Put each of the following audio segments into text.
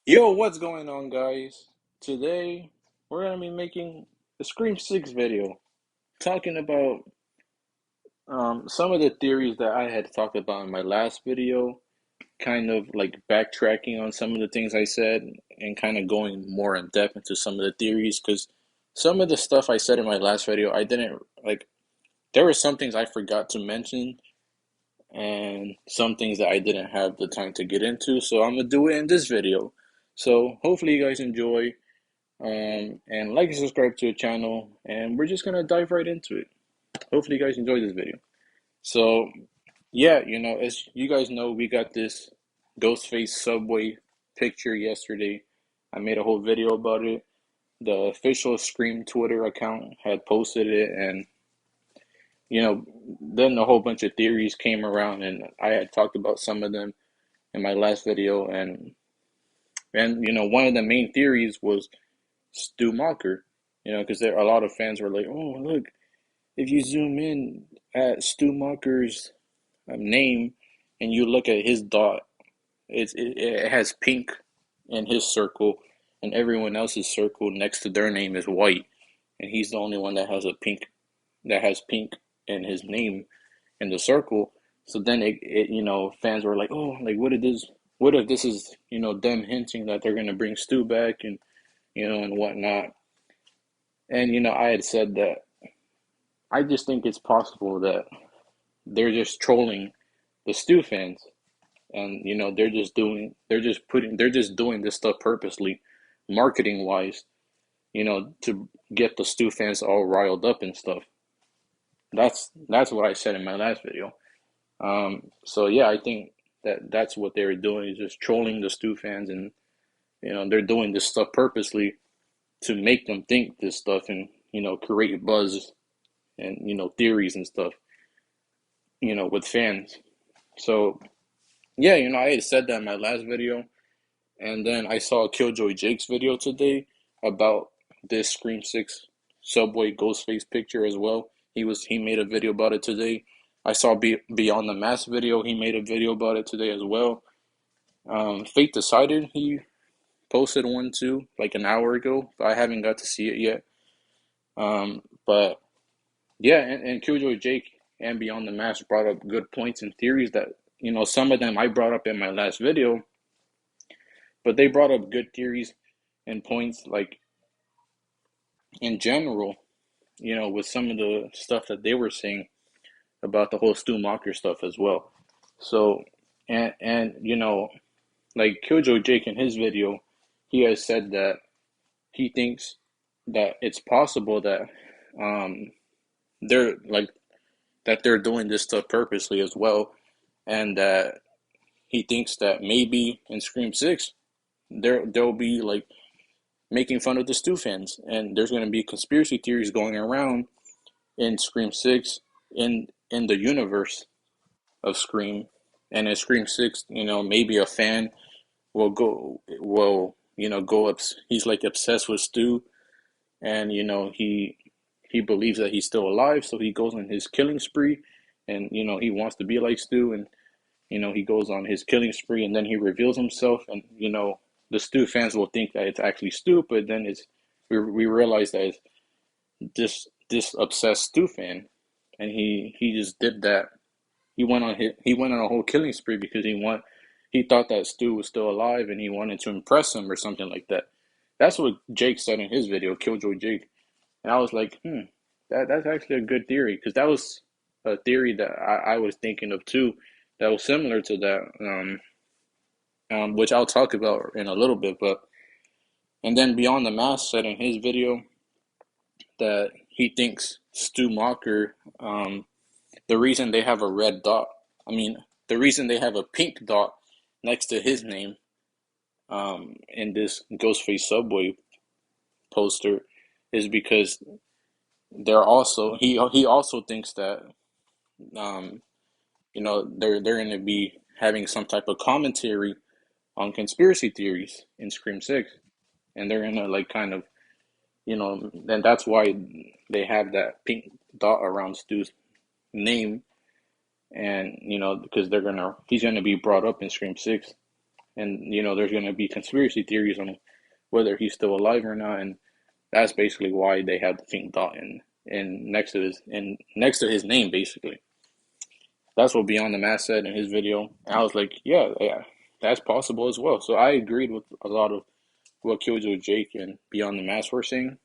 Yo, what's going on, guys? Today, we're gonna be making a Scream 6 video talking about some of the theories that I had talked about in my last video, kind of like backtracking on some of the things I said and kind of going more in depth into some of the theories because some of the stuff I said in my last video, I didn't like, there were some things I forgot to mention and some things that I didn't have the time to get into, so I'm gonna do it in this video. So, hopefully, you guys enjoy. And like and subscribe to the channel, and we're just gonna dive right into it. Hopefully, you guys enjoy this video. So, yeah, as you guys know, we got this Ghostface subway picture yesterday. I made a whole video about it. The official Scream Twitter account had posted it, and then a whole bunch of theories came around, and I had talked about some of them in my last video, and one of the main theories was Stu Macher, because there a lot of fans were like, "Oh, look, if you zoom in at Stu Macher's name and you look at his dot, it has pink in his circle, and everyone else's circle next to their name is white, and he's the only one that has pink in his name in the circle." So then fans were like, "Oh, like what if this is them hinting that they're gonna bring Stu back and and whatnot." And I had said that I just think it's possible that they're just trolling the Stu fans, and they're just doing this stuff purposely, marketing wise, to get the Stu fans all riled up and stuff. That's what I said in my last video. So yeah, I think that's what they're doing is just trolling the Stu fans, and they're doing this stuff purposely to make them think this stuff and create buzz and theories and stuff with fans. So yeah, I had said that in my last video, and then I saw Killjoy Jake's video today about this Scream 6 Subway Ghostface picture as well. He made a video about it today. I saw Beyond the Mask video. He made a video about it today as well. Fate Decided, he posted one too, like an hour ago. I haven't got to see it yet. But yeah, and Killjoy Jake and Beyond the Mask brought up good points and theories that some of them I brought up in my last video, but they brought up good theories and points like in general, with some of the stuff that they were saying about the whole Stu Macher stuff as well. So and like Killjoy Jake in his video, he has said that he thinks that it's possible that um they're like that they're doing this stuff purposely as well, and that he thinks that maybe in Scream 6 they'll be like making fun of the Stu fans, and there's going to be conspiracy theories going around in Scream 6 in the universe of Scream. And in Scream 6, maybe a fan will go up, he's like obsessed with Stu, and he believes that he's still alive, so he goes on his killing spree, and he wants to be like Stu, and he goes on his killing spree, and then he reveals himself, and the Stu fans will think that it's actually Stu, but then we realize that it's this obsessed Stu fan, and he just did that. He went on a whole killing spree because he thought that Stu was still alive, and he wanted to impress him or something like that. That's what Jake said in his video, Killjoy Jake, and I was like, that's actually a good theory, because that was a theory that I was thinking of too, that was similar to that, which I'll talk about in a little bit. But and then Beyond the Mask said in his video that he thinks Stu Macher, the reason they have a red dot, I mean, the reason they have a pink dot next to his name, in this Ghostface Subway poster, is because he also thinks that they're going to be having some type of commentary on conspiracy theories in Scream 6, and they're going to like kind of then that's why they have that pink dot around Stu's name, and because he's gonna be brought up in Scream 6, and there's going to be conspiracy theories on whether he's still alive or not, and that's basically why they have the pink dot in next to his name. Basically, that's what Beyond the Mask said in his video. And I was like, yeah, that's possible as well. So I agreed with a lot of what Killjoy Jake and Beyond the Mask were saying,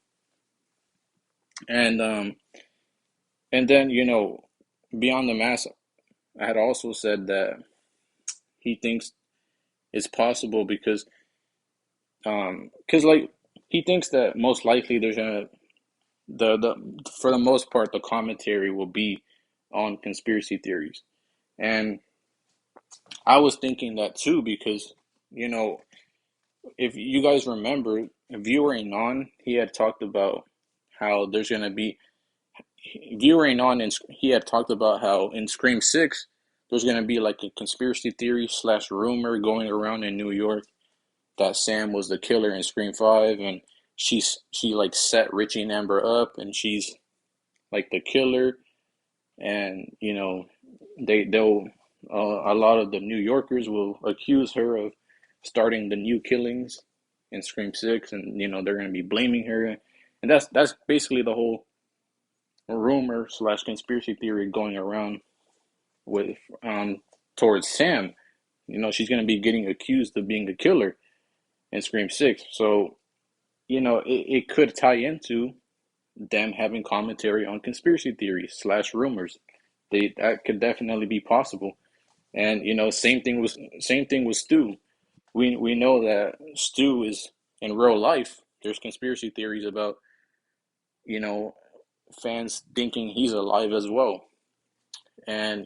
and then Beyond the Mask I had also said that he thinks it's possible because like he thinks that most likely there's gonna the for the most part the commentary will be on conspiracy theories. And I was thinking that too because you know if you guys remember, Viewer Anon, he had talked about how there's gonna be Viewer Anon, and he had talked about how in Scream 6 there's gonna be like a conspiracy theory slash rumor going around in New York that Sam was the killer in Scream 5, and she like set Richie and Amber up, and she's like the killer, and they'll a lot of the New Yorkers will accuse her of starting the new killings in Scream 6, and they're gonna be blaming her, and that's basically the whole rumor slash conspiracy theory going around with towards Sam. She's gonna be getting accused of being a killer in Scream 6. So, it could tie into them having commentary on conspiracy theories slash rumors. That could definitely be possible. And same thing with Stu. We know that Stu is in real life. There's conspiracy theories about you know fans thinking he's alive as well, and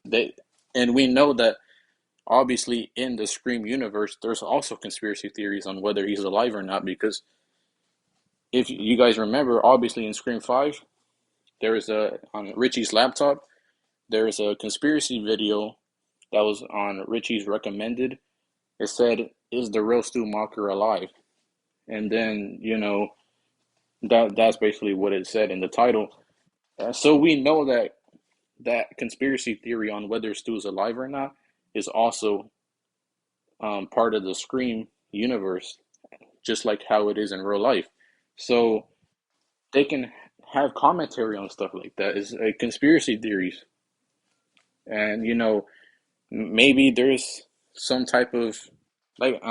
they and we know that obviously in the Scream universe, there's also conspiracy theories on whether he's alive or not because if you guys remember, obviously in Scream 5, there is on Richie's laptop, there is a conspiracy video that was on Richie's recommended. It said, "Is the real Stu Macher alive?" And then, that's basically what it said in the title. So we know that that conspiracy theory on whether Stu is alive or not is also part of the Scream universe, just like how it is in real life. So they can have commentary on stuff like that. Is conspiracy theories, and maybe there's some type of like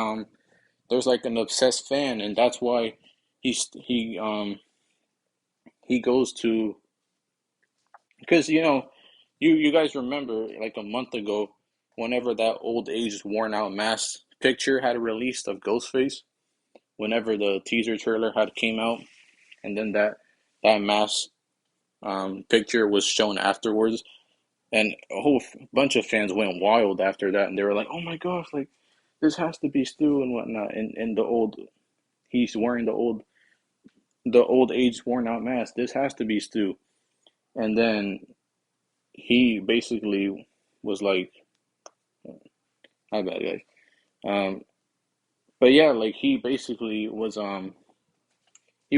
there's like an obsessed fan, and that's why he goes to because you guys remember like a month ago whenever that old aged worn out mask picture had released of Ghostface, whenever the teaser trailer had came out, and then that mask picture was shown afterwards. And a whole bunch of fans went wild after that, and they were like, "Oh my gosh, like this has to be Stu and whatnot." And he's wearing the old age worn out mask. This has to be Stu. And then he basically was like, "My bad, guys." Um, but yeah, like he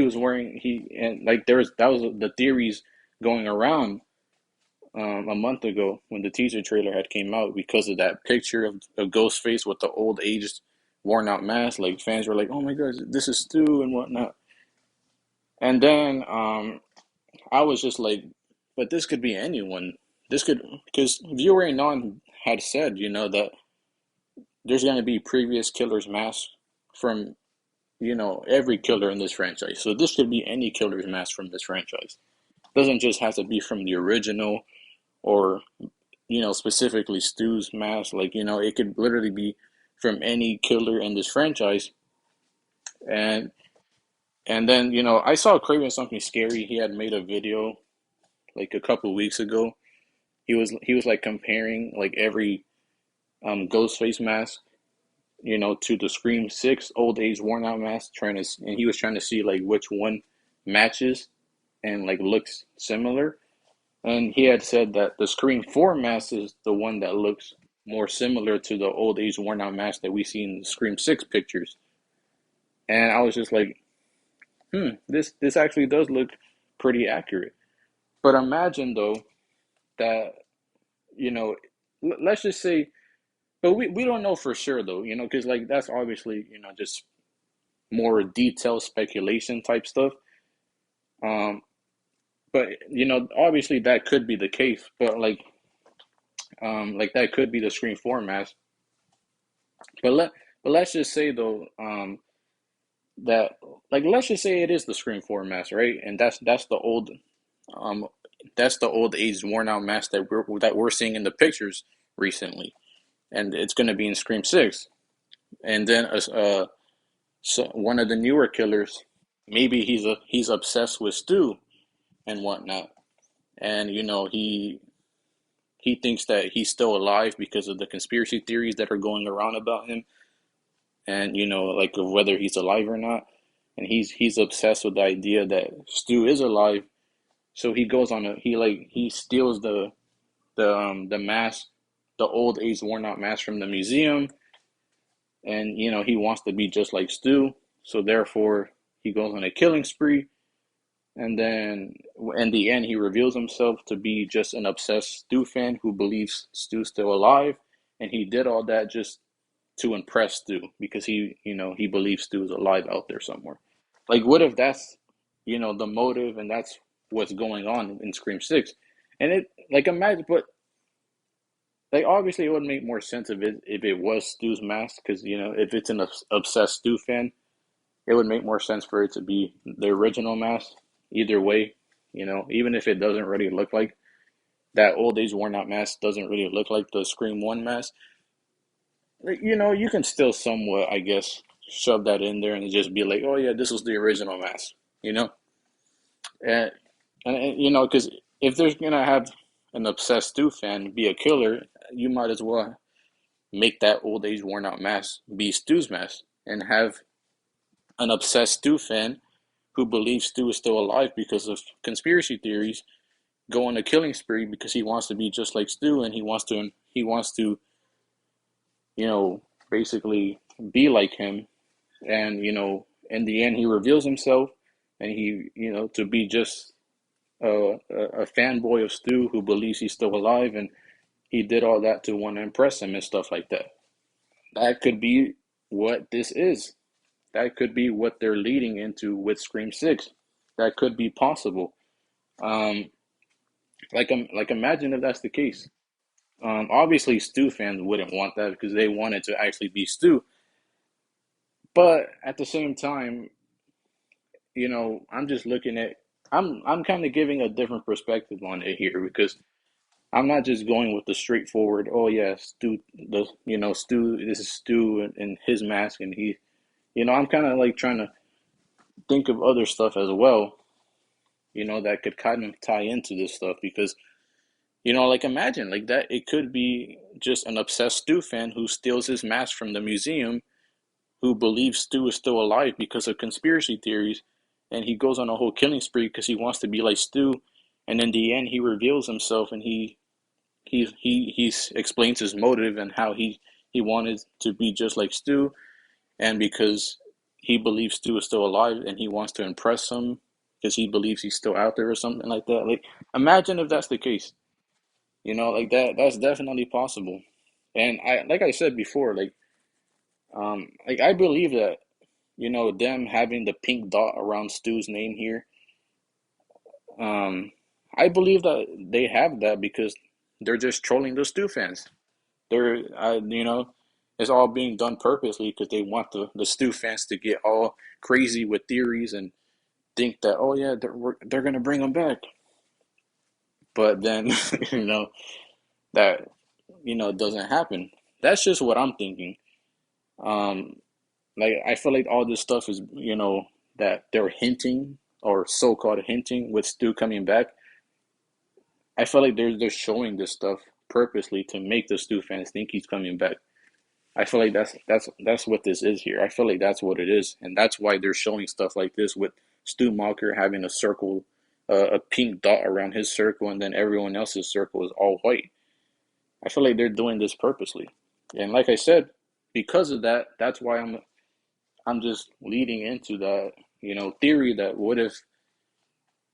was wearing he and like that was the theories going around a month ago when the teaser trailer had came out because of that picture of Ghostface with the old aged worn out mask. Like fans were like, "Oh my god, this is Stu and whatnot." And then I was just like, "But this could be anyone. This could because Viewer Anon had said, that there's going to be previous killers masks from every killer in this franchise. So this could be any killer's mask from this franchise. It doesn't just have to be from the original or specifically Stu's mask. Like, it could literally be from any killer in this franchise. And then, I saw Craven Something Scary. He had made a video like a couple weeks ago. He was like comparing like every Ghostface mask, to the Scream 6 old age worn out mask, and he was trying to see like which one matches and like looks similar. And he had said that the Scream 4 mask is the one that looks more similar to the old age worn out mask that we see in the Scream 6 pictures. And I was just like, this actually does look pretty accurate. But imagine though that, you know, let's just say, But we don't know for sure though, because like that's obviously, just more detailed speculation type stuff. Um, but obviously that could be the case. But like that could be the Scream Four mask. But let's just say though, that like let's just say it is the Scream Four mask, right? And um that's the old age worn out mask that we're seeing in the pictures recently, and it's going to be in Scream Six. And then so one of the newer killers, maybe he's obsessed with Stu and whatnot, and he thinks that he's still alive because of the conspiracy theories that are going around about him, and like of whether he's alive or not, and he's obsessed with the idea that Stu is alive. So he goes on he steals the mask, the old age worn out mask from the museum, and he wants to be just like Stu. So therefore, he goes on a killing spree, and then in the end, he reveals himself to be just an obsessed Stu fan who believes Stu's still alive, and he did all that just to impress Stu because he believes Stu is alive out there somewhere. Like, what if that's the motive and that's what's going on in Scream Six? And it like imagine, but like obviously it would make more sense if it was Stu's mask because if it's an obsessed Stu fan, it would make more sense for it to be the original mask. Either way, even if it doesn't really look like that old age worn out mask doesn't really look like the Scream One mask. Like, you can still somewhat, I guess, shove that in there and just be like, oh yeah, this was the original mask, you know, and because if there's gonna have an obsessed Stu fan be a killer, you might as well make that old age worn out mask be Stu's mask and have an obsessed Stu fan who believes Stu is still alive because of conspiracy theories go on a killing spree because he wants to be just like Stu and he wants to basically be like him, and in the end he reveals himself, and he to be just a fanboy of Stu who believes he's still alive, and he did all that to want to impress him and stuff like that. That could be what this is. That could be what they're leading into with Scream Six. That could be possible. Um, like imagine if that's the case. Obviously, Stu fans wouldn't want that because they wanted to actually be Stu. But at the same time, I'm just looking at. I'm kind of giving a different perspective on it here because I'm not just going with the straightforward. Oh yeah, Stu. Stu. This is Stu and his mask, and he. I'm kind of like trying to think of other stuff as well. That could kind of tie into this stuff because like imagine like that. It could be just an obsessed Stu fan who steals his mask from the museum, who believes Stu is still alive because of conspiracy theories, and he goes on a whole killing spree because he wants to be like Stu, and in the end he reveals himself and he explains his motive and how he wanted to be just like Stu, and because he believes Stu is still alive and he wants to impress him because he believes he's still out there or something like that. Like imagine if that's the case. Like that's definitely possible. And like I said before, like I believe that them having the pink dot around Stu's name here, um, I believe that they have that because they're just trolling the Stu fans. It's all being done purposely because they want the Stu fans to get all crazy with theories and think that, oh yeah, they're gonna bring him back. But then, you know, that, doesn't happen. That's just what I'm thinking. Um, like I feel like all this stuff is, that they're hinting or so-called hinting with Stu coming back. I feel like they're showing this stuff purposely to make the Stu fans think he's coming back. I feel like that's what this is here. I feel like that's what it is, and that's why they're showing stuff like this with Stu Macher having a circle, a pink dot around his circle, and then everyone else's circle is all white. I feel like they're doing this purposely, and like I said, because of that, that's why I'm just leading into that, theory that what if,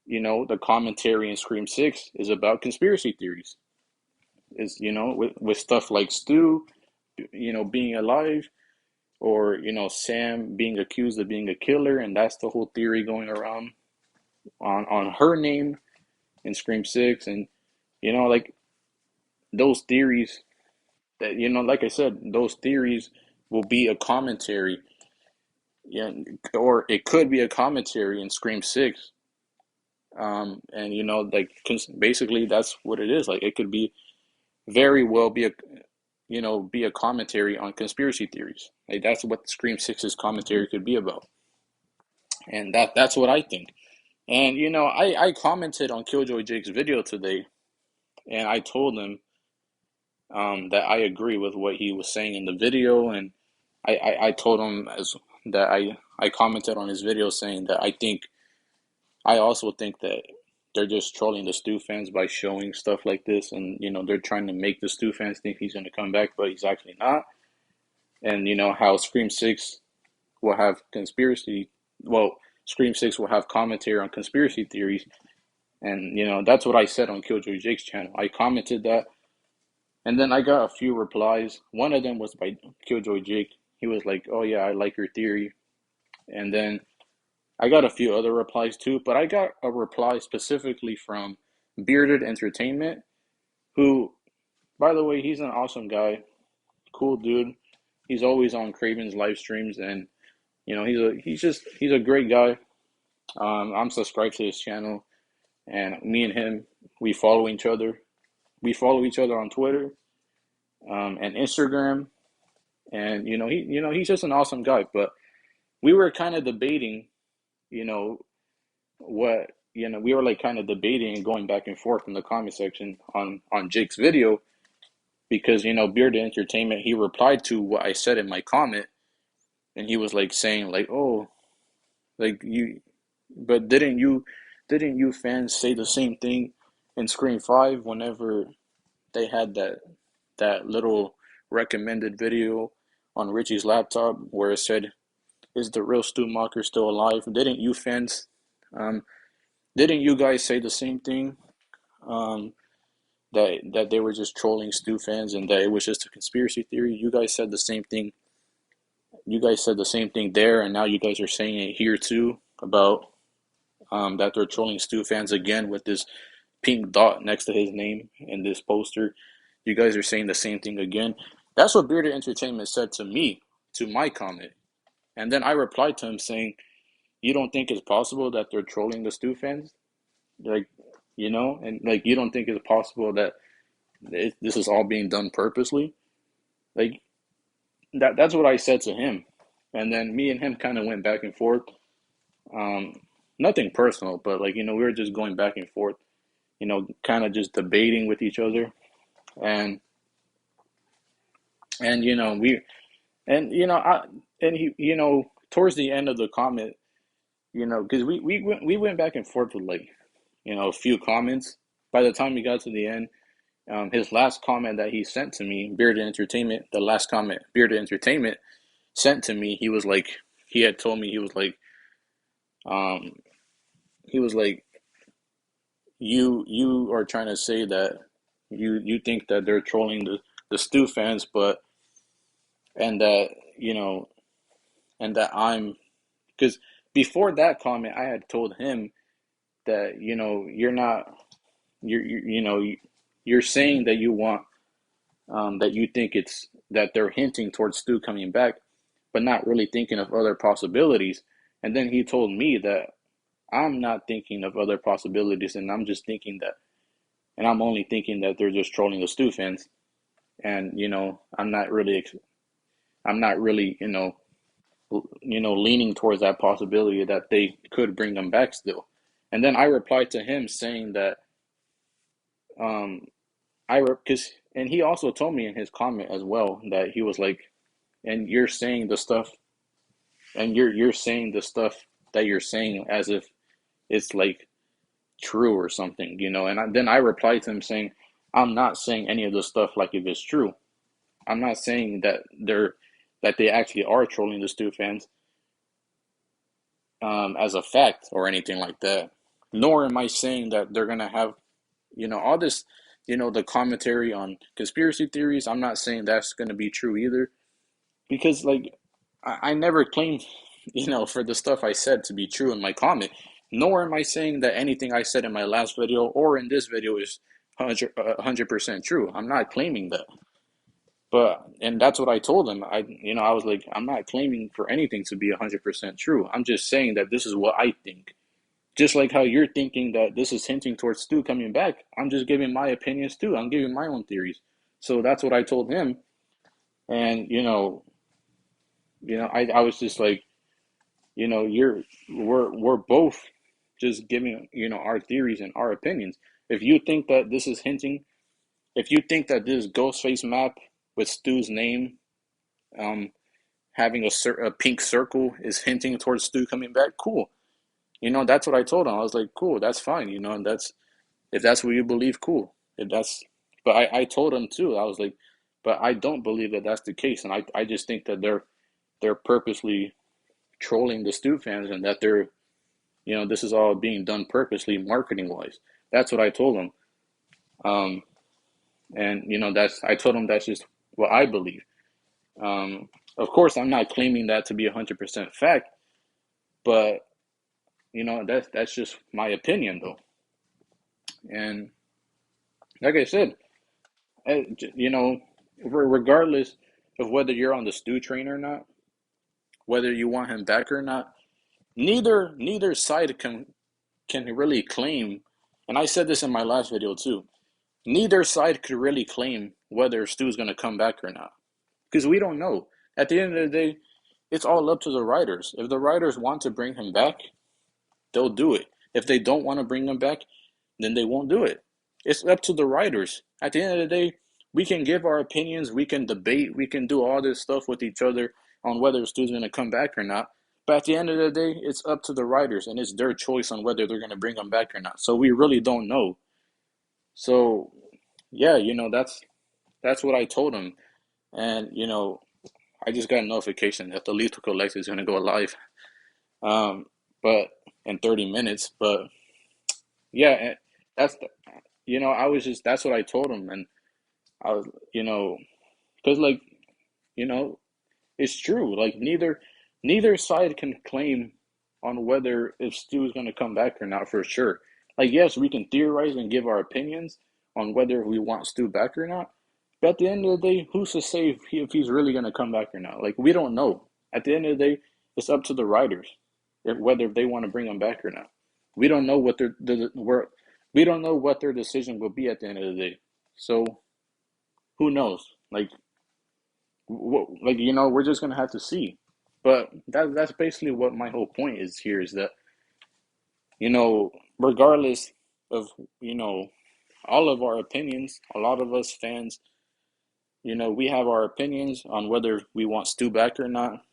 the commentary in Scream Six is about conspiracy theories. Is with stuff like Stu being alive, or Sam being accused of being a killer, and that's the whole theory going around on her name in Scream Six, and like those theories that like I said, those theories will be a commentary, yeah, or it could be a commentary in Scream Six, and like basically that's what it is. Like it could be very well be a be a commentary on conspiracy theories. Like that's what Scream Six's commentary could be about, and that's what I think. And I commented on Killjoy Jake's video today, and I told him that I agree with what he was saying in the video, and I told him as that I commented on his video saying that I also think that they're just trolling the Stu fans by showing stuff like this, and they're trying to make the Stu fans think he's going to come back, but he's actually not. And how Scream Six will have Scream Six will have commentary on conspiracy theories, and that's what I said on Killjoy Jake's channel. I commented that, and then I got a few replies. One of them was by Killjoy Jake. He was like, "Oh yeah, I like your theory," and then I got a few other replies too, but I got a reply specifically from Bearded Entertainment, who, by the way, he's an awesome guy, cool dude. He's always on Craven's live streams, and he's a great guy. I'm subscribed to his channel, and me and him, we follow each other. We follow each other on Twitter, and Instagram, and he's just an awesome guy. But we were kind of debating, you know, what we were like kind of debating and going back and forth in the comment section on Jake's video, because Bearded Entertainment, he replied to what I said in my comment, and he was like saying like, oh, like but didn't you fans say the same thing in Scream 5 whenever they had that little recommended video on Richie's laptop where it said, is the real Stu Macher still alive? Didn't you fans um didn't you guys say the same thing, um that they were just trolling Stu fans and that it was just a conspiracy theory? You guys said the same thing. You guys said the same thing there, and now you guys are saying it here too about that they're trolling Stu fans again with this pink dot next to his name in this poster. You guys are saying the same thing again. That's what Bearded Entertainment said to me, to my comment. And then I replied to him saying, you don't think it's possible that they're trolling the Stu fans? Like, and like, you don't think it's possible that this is all being done purposely? Like, that's what I said to him. And then me and him kind of went back and forth. Um, Nothing personal, but like, we were just going back and forth, kind of just debating with each other. And we and I and he towards the end of the comment, because we went back and forth with like a few comments. By the time we got to the end, his last comment that he sent to me, Bearded Entertainment, the last comment Bearded Entertainment sent to me, he was like, he had told me, um he was like, you are trying to say that you think that they're trolling the Stu fans, but and that and that I'm, because before that comment I had told him that you're not, you're saying that you want, that you think it's that they're hinting towards Stu coming back, but not really thinking of other possibilities. And then he told me that I'm not thinking of other possibilities, and I'm just thinking that, and I'm only thinking that they're just trolling the Stu fans, and I'm not really leaning towards that possibility that they could bring them back still. And then I replied to him saying that, um because, and he also told me in his comment as well that he was like, and you're saying the stuff, and you're saying the stuff that you're saying as if it's like true or something, and then I replied to him saying, I'm not saying any of the stuff like if it's true. I'm not saying that they actually are trolling the Stu fans, as a fact or anything like that. Nor am I saying that they're gonna have, all this. the commentary on conspiracy theories, I'm not saying that's going to be true either, because like I never claimed, for the stuff I said to be true in my comment. Nor am I saying that anything I said in my last video or in this video is 100% true. I'm not claiming that. And that's what I told him. I was like, I'm not claiming for anything to be 100% true. I'm just saying that this is what I think. Just like how you're thinking that this is hinting towards Stu coming back, I'm just giving my opinions too. I'm giving my own theories. So that's what I told him. And I was just like, we're both just giving, our theories and our opinions. If you think that this is hinting, if you think that this Ghostface map with Stu's name, having a pink circle is hinting towards Stu coming back, cool. That's what I told him. I was like, cool, that's fine, and if that's what you believe, cool. But I told him too. I was like, but I don't believe that that's the case, and I just think that they're purposely trolling the Stu fans, and that this is all being done purposely, marketing wise. That's what I told him. And I told him that's just what I believe. Of course, I'm not claiming that to be 100% fact, but that's just my opinion though. And like I said, regardless of whether you're on the Stu train or not, whether you want him back or not, neither side can really claim. And I said this in my last video too. Neither side could really claim whether Stu's going to come back or not, because we don't know. At the end of the day, it's all up to the writers. If the writers want to bring him back, they'll do it. If they don't want to bring him back, then they won't do it. It's up to the writers. At the end of the day, we can give our opinions, we can debate, we can do all this stuff with each other on whether Stu's going to come back or not. But at the end of the day, it's up to the writers, and it's their choice on whether they're going to bring him back or not. So we really don't know. So yeah, that's what I told him. And I just got a notification that the Lethal Collective is going to go live, but in 30 minutes. But yeah, that's I was just that's what I told him, and I was because like it's true. Like neither side can claim on whether if Stu is going to come back or not for sure. Like yes, we can theorize and give our opinions on whether we want Stu back or not. But at the end of the day, who's to say if he's really going to come back or not? Like, we don't know. At the end of the day, it's up to the writers whether they want to bring him back or not. We don't know we don't know what their decision will be at the end of the day. So who knows? We're just gonna have to see. But that's basically what my whole point is here, is that regardless of all of our opinions, a lot of us fans, we have our opinions on whether we want Stu back or not.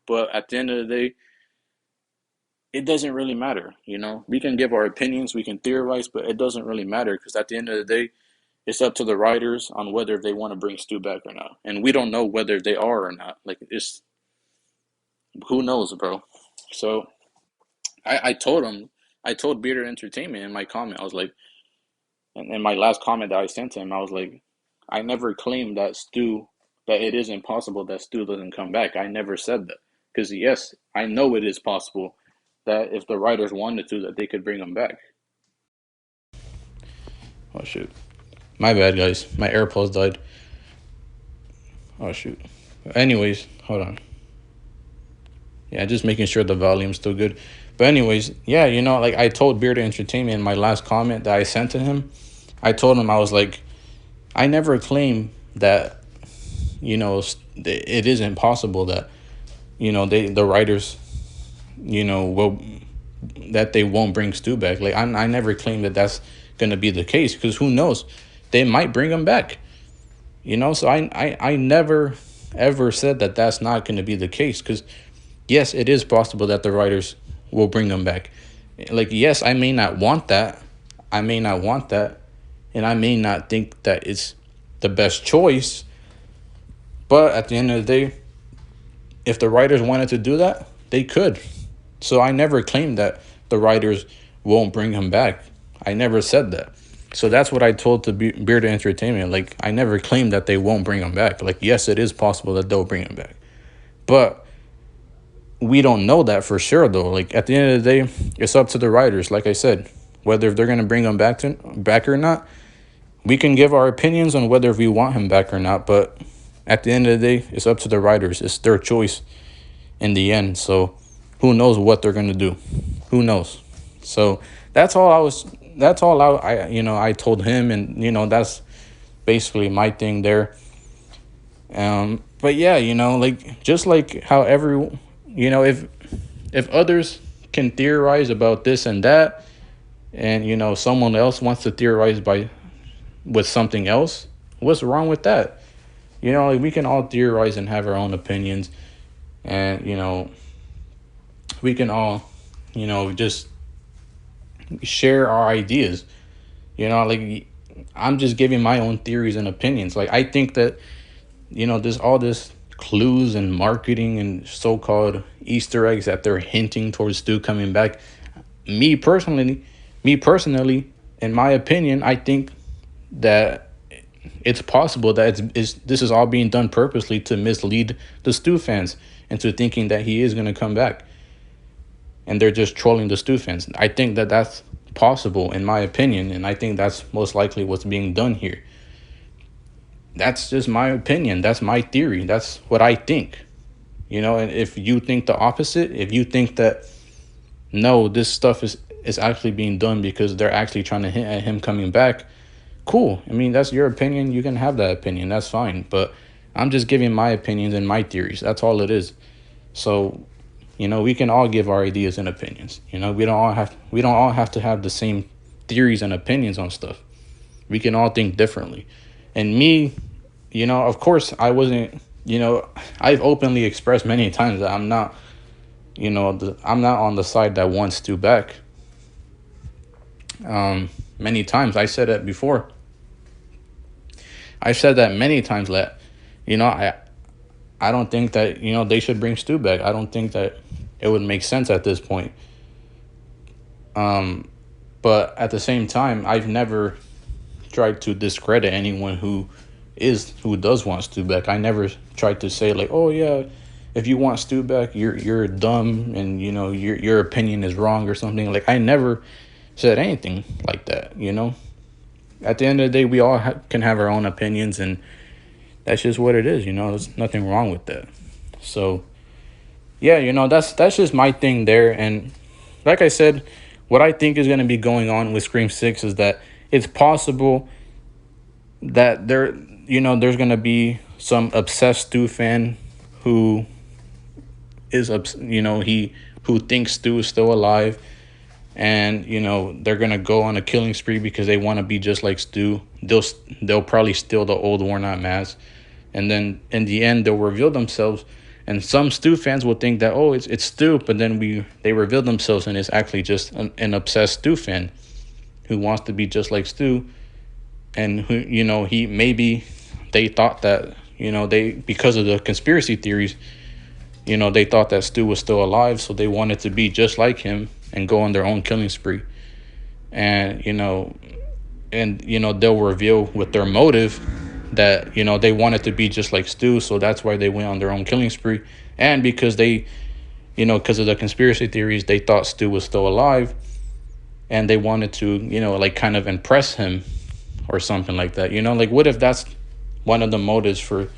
But at the end of the day, it doesn't really matter. We can give our opinions, we can theorize, but it doesn't really matter, because at the end of the day, it's up to the writers on whether they want to bring Stu back or not. And we don't know whether they are or not. Like, who knows, bro? So I told him, I told Bearded Entertainment in my comment, I was like, in my last comment that I sent to him, I was like, I never claimed that it is impossible that Stu doesn't come back. I never said that. Because yes, I know it is possible that if the writers wanted to, that they could bring him back. Oh shoot. My bad, guys. My AirPods died. Oh shoot. Anyways, hold on. Yeah, just making sure the volume's still good. But anyways, yeah, like I told Bearded Entertainment in my last comment that I sent to him, I told him, I was like, I never claimed that, it is impossible that, the writers, that they won't bring Stu back. Like, I never claimed that that's going to be the case, because who knows? They might bring him back, So I never, ever said that that's not going to be the case, because yes, it is possible that the writers will bring him back. Like, yes, I may not want that. And I may not think that it's the best choice. But at the end of the day, if the writers wanted to do that, they could. So I never claimed that the writers won't bring him back. I never said that. So that's what I told to Bearded Entertainment. Like, I never claimed that they won't bring him back. Like, yes, it is possible that they'll bring him back, but we don't know that for sure though. Like, at the end of the day, it's up to the writers. Like I said, whether they're gonna bring him back or not, we can give our opinions on whether we want him back or not. But at the end of the day, it's up to the writers. It's their choice in the end. So who knows what they're gonna do? Who knows? So that's all I was. That's all I told him, and that's basically my thing there. But yeah, like, just like how if others can theorize about this and that, and someone else wants to theorize with something else, what's wrong with that? Like, we can all theorize and have our own opinions, and we can all just share our ideas. Like, I'm just giving my own theories and opinions. Like, I think that this clues and marketing and so-called Easter eggs that they're hinting towards Stu coming back. Me personally, in my opinion, I think that it's possible that this is all being done purposely to mislead the Stu fans into thinking that he is going to come back, and they're just trolling the Stu fans. I think that that's possible, in my opinion, and I think that's most likely what's being done here. That's just my opinion. That's my theory. That's what I think. And if you think the opposite, if you think that no, this stuff is actually being done because they're actually trying to hint at him coming back, cool. I mean, that's your opinion. You can have that opinion. That's fine. But I'm just giving my opinions and my theories. That's all it is. So, we can all give our ideas and opinions. We don't all have to have the same theories and opinions on stuff. We can all think differently. And me, of course, I wasn't, I've openly expressed many times that I'm not, I'm not on the side that wants Stu back. Many times. I said that before. I've said that many times that, I don't think that, they should bring Stu back. I don't think that it would make sense at this point. But at the same time, I've never tried to discredit anyone who does want Stu back. I never tried to say, like, oh yeah, if you want Stu back, you're dumb, and your opinion is wrong or something. Like, I never said anything like that. At the end of the day, we all can have our own opinions, and that's just what it is. There's nothing wrong with that. So yeah, that's just my thing there. And like I said, what I think is going to be going on with Scream 6 is that it's possible that there's going to be some obsessed Stu fan who is who thinks Stu is still alive, and they're going to go on a killing spree because they want to be just like Stu. They'll probably steal the old worn out mask, and then in the end they'll reveal themselves. And some Stu fans will think that, oh, it's Stu, but then they reveal themselves and it's actually just an obsessed Stu fan who wants to be just like Stu, and who they thought that because of the conspiracy theories, they thought that Stu was still alive, so they wanted to be just like him and go on their own killing spree. And they'll reveal with their motive that they wanted to be just like Stu, so that's why they went on their own killing spree. And because because of the conspiracy theories, they thought Stu was still alive, and they wanted to like kind of impress him or something like that. Like, what if that's one of the motives for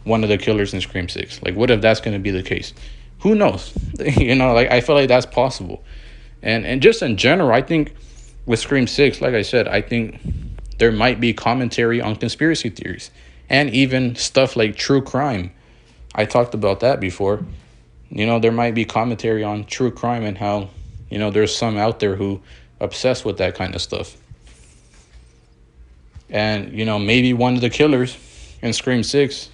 one of the killers in Scream 6? Like, what if that's going to be the case? Who knows? Like, I feel like that's possible. And just in general, I think with Scream 6, like I said, I think there might be commentary on conspiracy theories and even stuff like true crime. I talked about that before. There might be commentary on true crime and how, there's some out there who obsessed with that kind of stuff. And, maybe one of the killers in Scream 6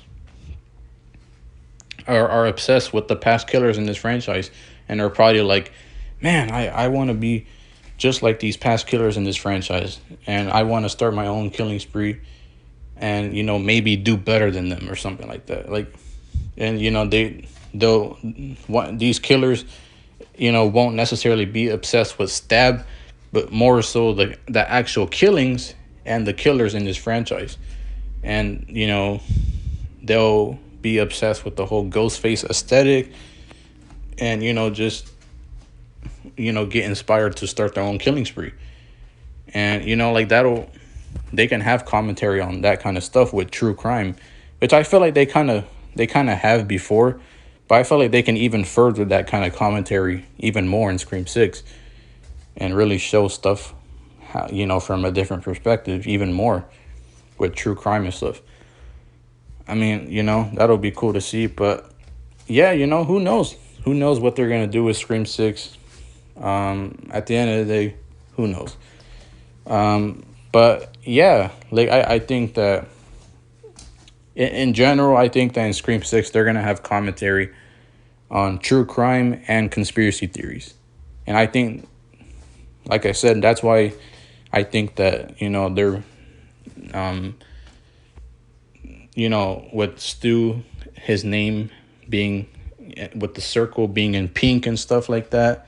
are obsessed with the past killers in this franchise, and are probably like, man, I want to be just like these past killers in this franchise, and I want to start my own killing spree and maybe do better than them or something like that. Like, and these killers won't necessarily be obsessed with stab, but more so the actual killings and the killers in this franchise. And, they'll be obsessed with the whole Ghostface aesthetic and, just, get inspired to start their own killing spree. And, like they can have commentary on that kind of stuff with true crime, which I feel like they kind of have before, but I feel like they can even further that kind of commentary even more in Scream 6 and really show stuff, how, from a different perspective even more with true crime and stuff. I mean, that'll be cool to see, but yeah, who knows? Who knows what they're going to do with Scream 6? At the end of the day, who knows? But yeah, like I think that in general, I think that in Scream 6, they're going to have commentary on true crime and conspiracy theories. And I think, like I said, that's why I think that, they're, with Stu, his name being, with the circle being in pink and stuff like that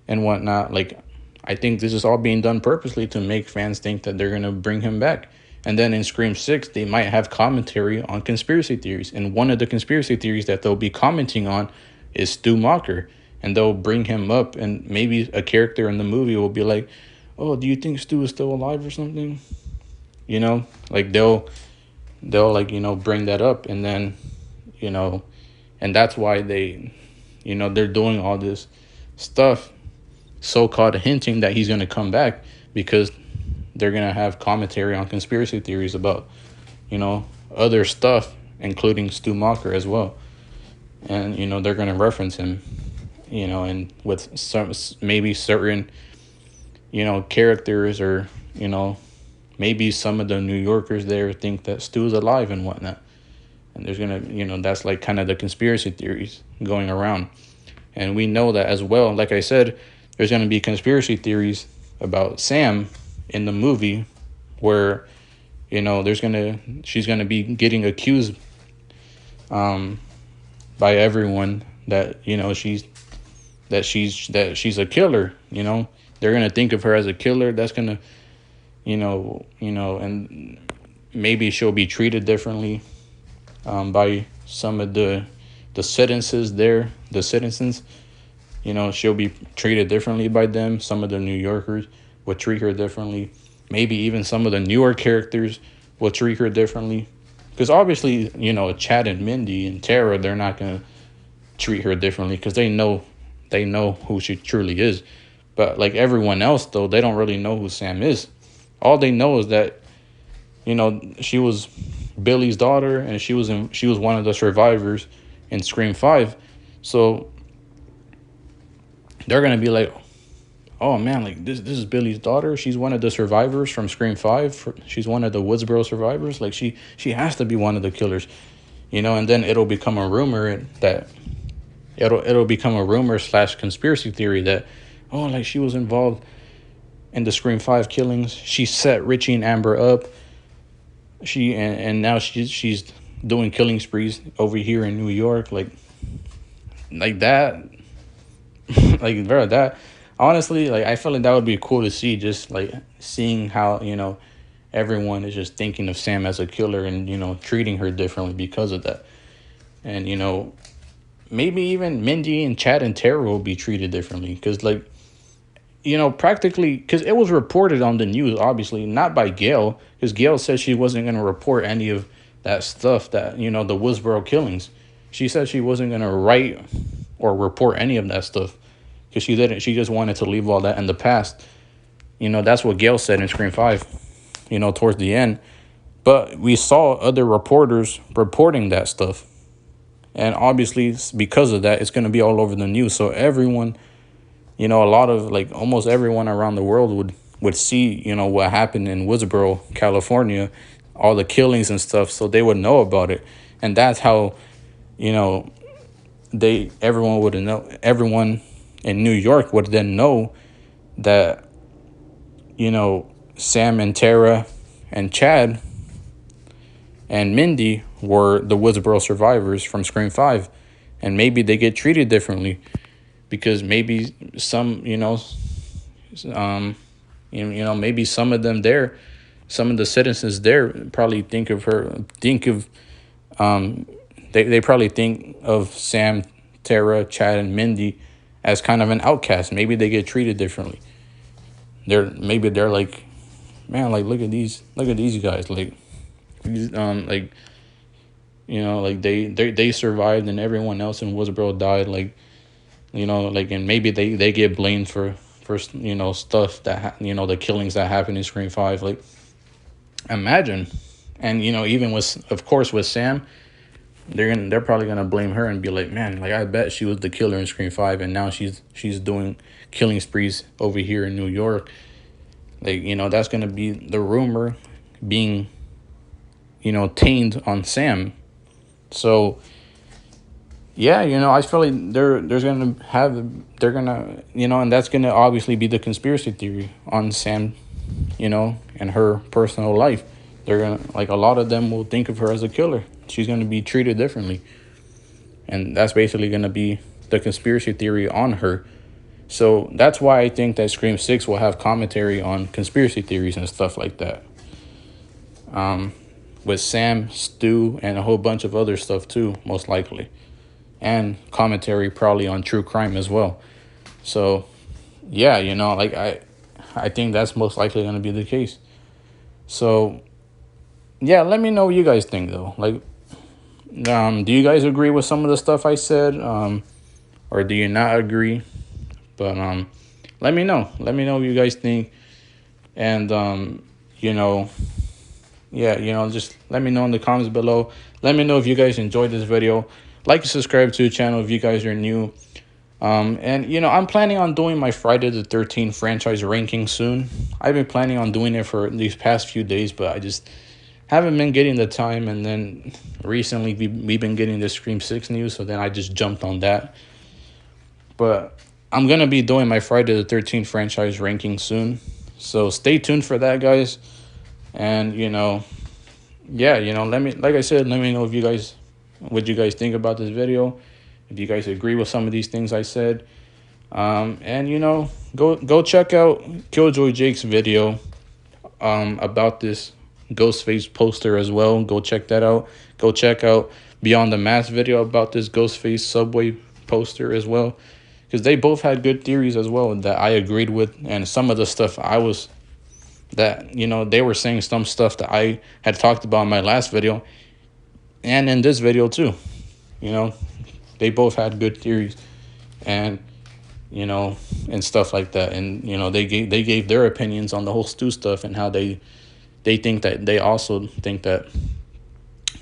and whatnot, like, I think this is all being done purposely to make fans think that they're going to bring him back. And then in Scream 6, they might have commentary on conspiracy theories. And one of the conspiracy theories that they'll be commenting on is Stu Macher. And they'll bring him up, and maybe a character in the movie will be like, oh, do you think Stu is still alive or something? Like they'll like, bring that up. And then, and that's why they, they're doing all this stuff, so-called hinting that he's going to come back, because they're going to have commentary on conspiracy theories about, other stuff, including Stu Macher as well. And, they're going to reference him, and with some, maybe certain, characters, or, maybe some of the New Yorkers there think that Stu's alive and whatnot. And there's going to, that's like kind of the conspiracy theories going around. And we know that as well. Like I said, there's going to be conspiracy theories about Sam in the movie where, she's going to be getting accused by everyone that, she's a killer. They're going to think of her as a killer. That's going to, and maybe she'll be treated differently by some of the citizens there, the citizens. She'll be treated differently by them. Some of the New Yorkers will treat her differently. Maybe even some of the newer characters will treat her differently. Because obviously, Chad and Mindy and Tara, they're not going to treat her differently because they know who she truly is. But like everyone else, though, they don't really know who Sam is. All they know is that, she was Billy's daughter, and she was one of the survivors in Scream 5. So they're going to be like, oh man, like this is Billy's daughter. She's one of the survivors from Scream 5. She's one of the Woodsboro survivors. Like she has to be one of the killers, and then it'll become a rumor that it'll become a rumor / conspiracy theory that, oh, like she was involved in the Scream 5 killings. She set Richie and Amber up. And now she's doing killing sprees over here in New York, like that. Like, bro, that honestly, like, I feel like that would be cool to see, just like seeing how, everyone is just thinking of Sam as a killer and, treating her differently because of that. And, maybe even Mindy and Chad and Tara will be treated differently because, like, practically, because it was reported on the news, obviously, not by Gail, because Gail said she wasn't going to report any of that stuff, that, the Woodsboro killings. She said she wasn't going to write or report any of that stuff because she didn't. She just wanted to leave all that in the past. That's what Gail said in Scream 5, towards the end. But we saw other reporters reporting that stuff. And obviously, because of that, it's going to be all over the news. So everyone, a lot of, like, almost everyone around the world would see, what happened in Woodsboro, California, all the killings and stuff. So they would know about it. And that's how, everyone would know. Everyone in New York would then know that, Sam and Tara and Chad and Mindy were the Woodsboro survivors from Scream 5. And maybe they get treated differently because maybe some, maybe some of them there some of the citizens there probably they probably think of Sam, Tara, Chad, and Mindy as kind of an outcast. Maybe they get treated differently. They're like, man, like look at these guys, like like like they survived and everyone else in Woodsboro died, like like, and maybe they get blamed for stuff that the killings that happened in Scream 5. Like, imagine. And even with, of course, with Sam, they're probably gonna blame her and be like, man, like I bet she was the killer in Scream 5, and now she's doing killing sprees over here in New York. Like, that's gonna be the rumor being tainted on Sam. So yeah, I feel like they're gonna and that's gonna obviously be the conspiracy theory on Sam, and her personal life. They're gonna, like, a lot of them will think of her as a killer. She's gonna be treated differently, and that's basically gonna be the conspiracy theory on her. So that's why I think that Scream 6 will have commentary on conspiracy theories and stuff like that. With Sam, Stu, and a whole bunch of other stuff too, most likely. And commentary probably on true crime as well. So yeah, like I think that's most likely going to be the case. So yeah, let me know what you guys think though. Like, do you guys agree with some of the stuff I said, or do you not agree? But let me know what you guys think. And yeah, just let me know in the comments below. Let me know if you guys enjoyed this video. Like and subscribe to the channel if you guys are new. And I'm planning on doing my Friday the 13th franchise ranking soon. I've been planning on doing it for these past few days, but I just haven't been getting the time. And then recently we've been getting the Scream 6 news, so then I just jumped on that. But I'm gonna be doing my Friday the 13th franchise ranking soon, so stay tuned for that, guys. And yeah, let me know if you guys, what you guys think about this video, if you guys agree with some of these things I said. And go check out Killjoy Jake's video about this Ghostface poster as well. Go check that out. Go check out Beyond the Mask video about this Ghostface subway poster as well, because they both had good theories as well that I agreed with. And some of the stuff they were saying some stuff that I had talked about in my last video and in this video too. They both had good theories, and and stuff like that. And they gave their opinions on the whole Stu stuff, and how they think that, they also think that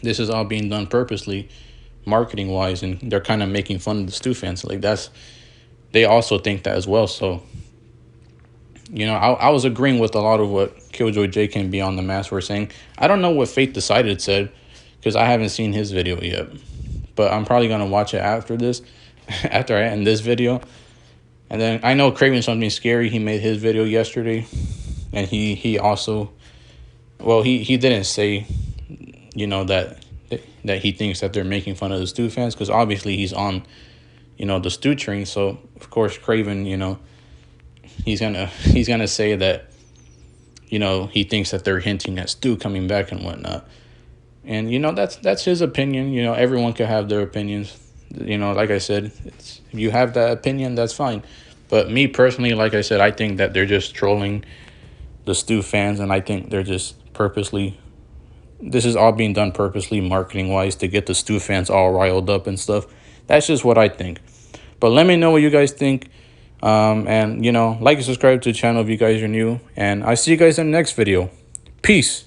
this is all being done purposely, marketing wise, and they're kind of making fun of the Stu fans. Like, they also think that as well. So I was agreeing with a lot of what Killjoy Jake and Beyond the Mask were saying. I don't know what Faith Decided said, because I haven't seen his video yet. But I'm probably going to watch it after this, after I end this video. And then I know Craven Something Scary, he made his video yesterday. And he also, well, he didn't say, that he thinks that they're making fun of the Stu fans, because obviously he's on, the Stu train. So, of course, Craven, he's gonna say that he thinks that they're hinting at Stu coming back and whatnot. And that's his opinion. Everyone can have their opinions. Like I said, if you have that opinion, that's fine. But me personally, like I said, I think that they're just trolling the Stu fans, and I think they're just purposely, this is all being done purposely, marketing wise, to get the Stu fans all riled up and stuff. That's just what I think. But let me know what you guys think. And like and subscribe to the channel if you guys are new, and I'll see you guys in the next video. Peace.